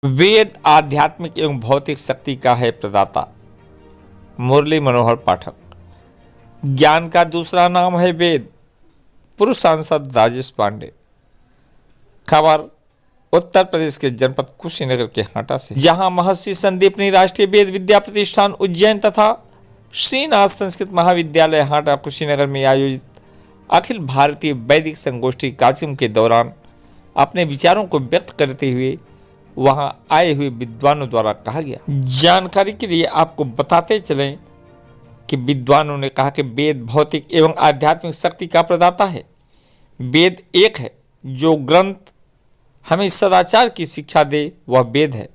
वेद आध्यात्मिक एवं भौतिक शक्ति का है प्रदाता। मुरली मनोहर पाठक। ज्ञान का दूसरा नाम है वेद। पूर्व सांसद राजेश पांडे। खबर उत्तर प्रदेश के जनपद कुशीनगर के हाटा से, जहां महर्षि संदीपनी राष्ट्रीय वेद विद्या प्रतिष्ठान उज्जैन तथा श्रीनाथ संस्कृत महाविद्यालय हाटा कुशीनगर में आयोजित अखिल भारतीय वैदिक संगोष्ठी कार्यक्रम के दौरान अपने विचारों को व्यक्त करते हुए वहां आए हुए विद्वानों द्वारा कहा गया। जानकारी के लिए आपको बताते चलें कि विद्वानों ने कहा कि वेद भौतिक एवं आध्यात्मिक शक्ति का प्रदाता है। वेद एक है जो ग्रंथ हमें सदाचार की शिक्षा दे, वह वेद है।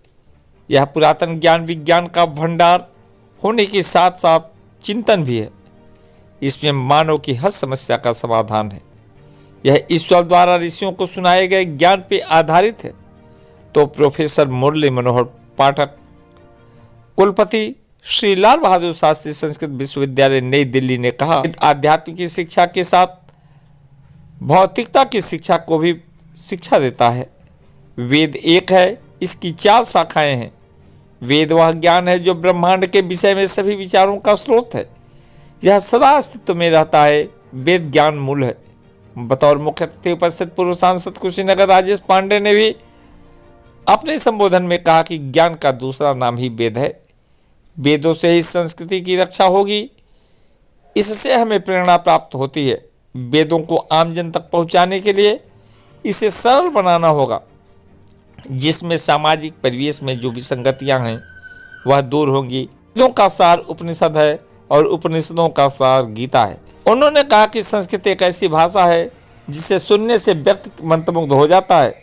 यह पुरातन ज्ञान विज्ञान का भंडार होने के साथ साथ चिंतन भी है। इसमें मानव की हर समस्या का समाधान है। यह ईश्वर द्वारा ऋषियों को सुनाए गए ज्ञान पर आधारित है। तो प्रोफेसर मुरली मनोहर पाठक, कुलपति श्री लाल बहादुर शास्त्री संस्कृत विश्वविद्यालय नई दिल्ली ने कहा, आध्यात्मिक की शिक्षा के साथ भौतिकता की शिक्षा को भी शिक्षा देता है। वेद एक है, इसकी 4 शाखाएं हैं। वेद वह ज्ञान है जो ब्रह्मांड के विषय में सभी विचारों का स्रोत है। यह सदा अस्तित्व में रहता है। वेद ज्ञान मूल है। बतौर मुख्य अतिथि उपस्थित पूर्व सांसद कुशीनगर राजेश पांडे ने भी अपने संबोधन में कहा कि ज्ञान का दूसरा नाम ही वेद है। वेदों से ही संस्कृति की रक्षा होगी। इससे हमें प्रेरणा प्राप्त होती है। वेदों को आमजन तक पहुंचाने के लिए इसे सरल बनाना होगा, जिसमें सामाजिक परिवेश में जो विसंगतियां हैं वह दूर होंगी। वेदों का सार उपनिषद है और उपनिषदों का सार गीता है। उन्होंने कहा कि संस्कृत एक ऐसी भाषा है जिसे सुनने से व्यक्ति मंत्रमुग्ध हो जाता है।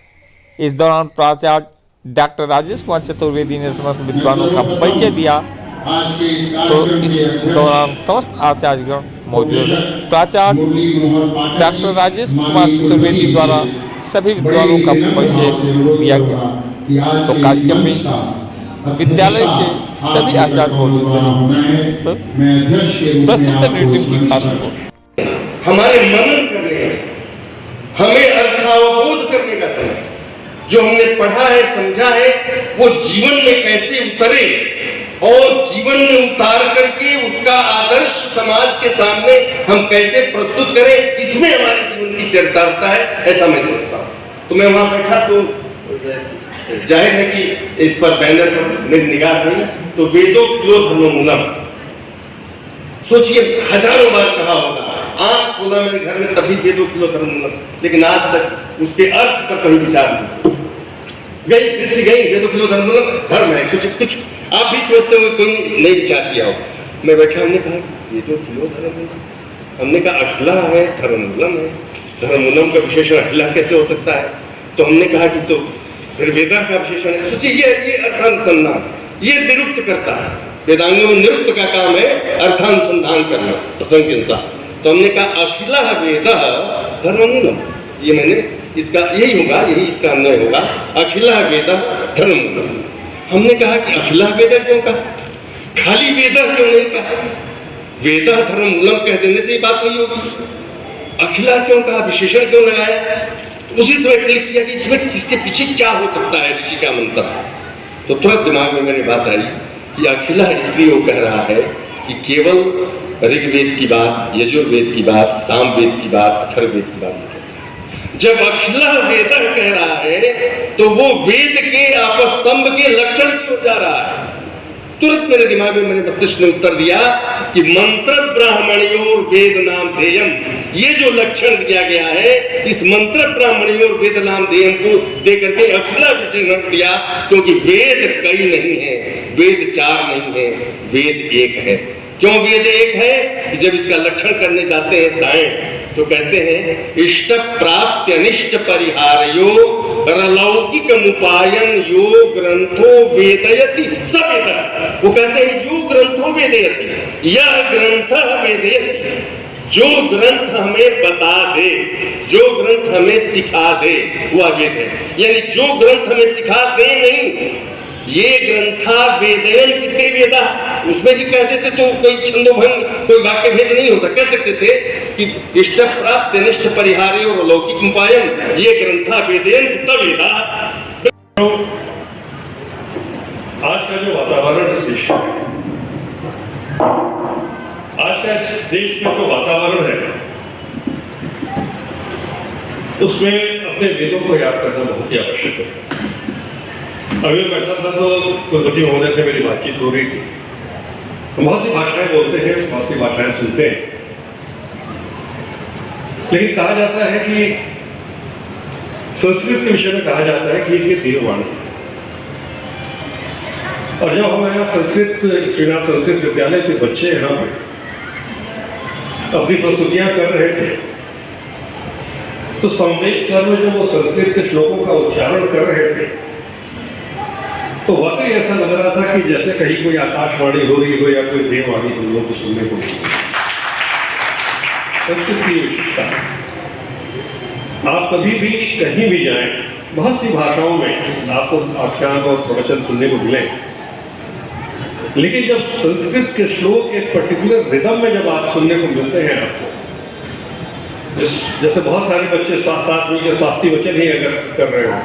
इस दौरान प्राचार्य डॉक्टर राजेश कुमार चतुर्वेदी ने समस्त विद्वानों का परिचय दिया। तो इस दौरान समस्त आचार्यगण मौजूद हैं। प्राचार्य डॉक्टर राजेश कुमार चतुर्वेदी द्वारा सभी विद्वानों का परिचय दिया गया। तो कार्यक्रम में विद्यालय के सभी आचार्य मौजूद हैं। तो प्रस्तुत न्यूज टीम की खास रिपोर्ट। हमारे मनन करने, हमें अर्थावबोध करने का समय, जो हमने पढ़ा है समझा है वो जीवन में कैसे उतरे और जीवन में उतार करके उसका आदर्श समाज के सामने हम कैसे प्रस्तुत करें, इसमें हमारे जीवन की चरितार्थता है, ऐसा मैं सोचता हूं। तो मैं वहां बैठा तो जाहिर है कि इस पर बैनर पर मेरी निगाह गई तो वेदों किलो धर्ममूलम, सोचिए हजारों बार कहा होगा, आंख खोला मेरे घर में तभी वेदों किलो धर्ममूलम, लेकिन आज तक उसके अर्थ पर कहीं विचार नहीं गई। दृष्टि गई, वेदों किलो धर्ममूलम धर्म है, कुछ कुछ आप भी सोचते हो कोई नहीं विचार किया हो। मैं बैठा, हमने कहा वेदों किलो धर्ममूलम, हमने कहा अखिला है धर्ममूलम है, धर्ममूलम का विशेषण अखिला कैसे हो सकता है? तो हमने कहा कि तो फिर वेदा का विशेषण है। सोचिए ये अर्थानुसंधान, ये निरुक्त करता है। वेदांगों में निरुक्त का काम है अर्थानुसंधान करना प्रसंग के अनुसार। तो हमने कहा अखिला वेद धर्ममूलम, ये मैंने इसका यही होगा, यही इसका अन्वय होगा, अखिला वेद धर्ममूलम। हमने कहा कि अखिला वेद क्यों कहा, खाली वेद क्यों नहीं कहा? वेद धर्ममूलम कह देने से ही बात नहीं होगी। अखिला क्यों कहा, विशेषण क्यों लगाया? तो उसी समय क्लिक किया कि इसमें किसके पीछे क्या हो सकता है, ऋषि का मंत्र। तो तुरंत दिमाग में मेरी बात आई कि अखिला इसलिए वो कह रहा है कि केवल ऋग्वेद की बात, यजुर्वेद की बात, सामवेद की बात, अथर्ववेद की बात नहीं। जब अखिला वेद कह रहा है तो वो वेद के आपस्तंभ के लक्षण की ओर जा रहा है। तुरंत मेरे दिमाग में, मेरे मस्तिष्क ने उत्तर दिया कि मंत्र ब्राह्मणयोर वेद नाम ध्येयम, ये जो लक्षण दिया गया है इस मंत्र ब्राह्मणयोर वेद नाम ध्येयम को देकर के अखिला विशेषण दिया, क्योंकि वेद कई नहीं है, वेद 4 नहीं है, वेद एक है। क्यों वेद एक है? जब इसका लक्षण करने जाते हैं सायं तो कहते हैं इष्ट प्राप्त अनिष्ट परिहारयो रलौकिक उपायन यो ग्रंथो वेदयति सवेद। वो कहते हैं जो ग्रंथो वेदयति, यह ग्रंथ वेदयति, जो ग्रंथ हमें बता दे, जो ग्रंथ हमें सिखा दे वह वेद है। यानी जो ग्रंथ हमें सिखा दे नहीं, ये ग्रंथा वेदयन कितने वेदा, उसमें भी कहते थे तो कोई छंदोभंग, कोई वाक्य भेद नहीं होता। कह सकते थे कि इष्ट प्राप्त अनिष्ट परिहार्य और लौकिक उपायन, ये ग्रंथा वेदयन तब वेदा। आज का जो वातावरण इस देश में है, आज का इस देश में जो वातावरण है, उसमें अपने वेदों को याद करना बहुत ही आवश्यक है। अभी मैं बैठा था तो कुलपति महोदय से मेरी बातचीत हो रही थी। हम बहुत सी भाषाएं बोलते हैं, बहुत सी भाषाएं सुनते हैं, लेकिन कहा जाता है कि संस्कृत के विषय में कहा जाता है कि ये देववाणी है। और जब हम यहाँ श्रीनाथ संस्कृत विद्यालय के बच्चे यहाँ पे अपनी प्रस्तुतियां कर रहे थे, तो संवेद सर में जब वो संस्कृत के श्लोकों का उच्चारण कर रहे थे, तो वाकई ऐसा लग रहा था कि जैसे कहीं कोई आकाशवाणी हो रही हो या कोई देववाणी हम लोग को सुनने को मिली। संस्कृत की विशेषता, आप कभी भी कहीं भी जाएं, बहुत सी भाषाओं में आपको आख्यान और प्रवचन सुनने को मिले, लेकिन जब संस्कृत के श्लोक एक पर्टिकुलर रिदम में जब आप सुनने को मिलते हैं आपको, जैसे बहुत सारे बच्चे साथ साथ मिलकर शास्त्रीय वचन ही अगर कर रहे हो,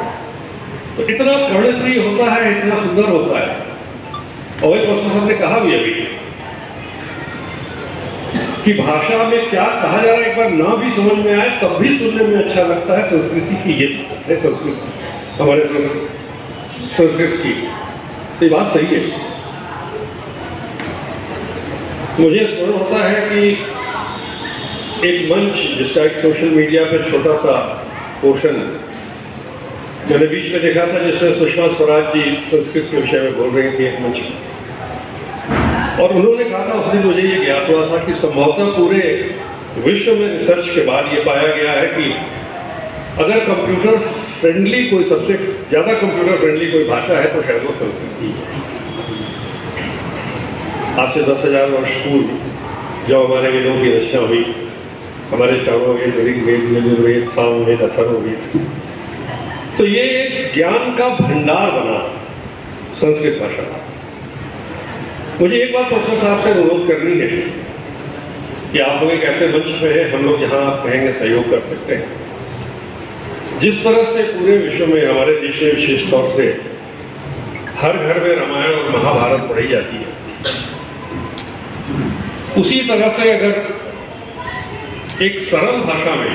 तो इतना कर्णप्रिय होता है, इतना सुंदर होता है। और एक प्रोफेसर ने कहा भी अभी कि भाषा में क्या कहा जा रहा है एक बार ना भी समझ में आए तब भी सुनने में अच्छा लगता है। संस्कृति की ये है, संस्कृत हमारे संस्कृत की, तो ये बात सही है। मुझे स्मरण होता है कि एक मंच जिसका एक सोशल मीडिया पर छोटा सा पोर्शन मैंने बीच में देखा था, जिसमें सुषमा स्वराज जी संस्कृत के विषय में बोल रही थी एक मंच में, और उन्होंने कहा था उस दिन मुझे ये ज्ञात हुआ था कि संभवतः पूरे विश्व में रिसर्च के बाद ये पाया गया है कि अगर कंप्यूटर फ्रेंडली कोई सबसे ज्यादा कंप्यूटर फ्रेंडली कोई भाषा है तो शायद वो संस्कृत ही है। आज से 10,000 वर्ष पूर्व जब हमारे वेदों की रचना हुई, हमारे चारों वेद, ऋग्वेद, यजुर्वेद, सामवेद, अथर्ववेद, तो ये ज्ञान का भंडार बना संस्कृत भाषा। मुझे एक बात प्रोफेसर साहब से अनुरोध करनी है कि आप लोग एक ऐसे मंच पे हैं, हम लोग जहां आप कहेंगे सहयोग कर सकते हैं। जिस तरह से पूरे विश्व में, हमारे देश में विशेष तौर से हर घर में रामायण और महाभारत पढ़ी जाती है, उसी तरह से अगर एक सरल भाषा में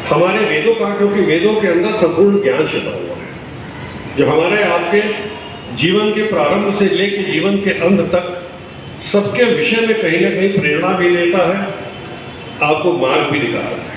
हमारे वेदों का, क्योंकि वेदों के अंदर संपूर्ण ज्ञान छिपा हुआ है जो हमारे आपके जीवन के प्रारंभ से लेकर जीवन के अंत तक सबके विषय में कहीं ना कहीं प्रेरणा भी देता है, आपको मार्ग भी दिखाता है।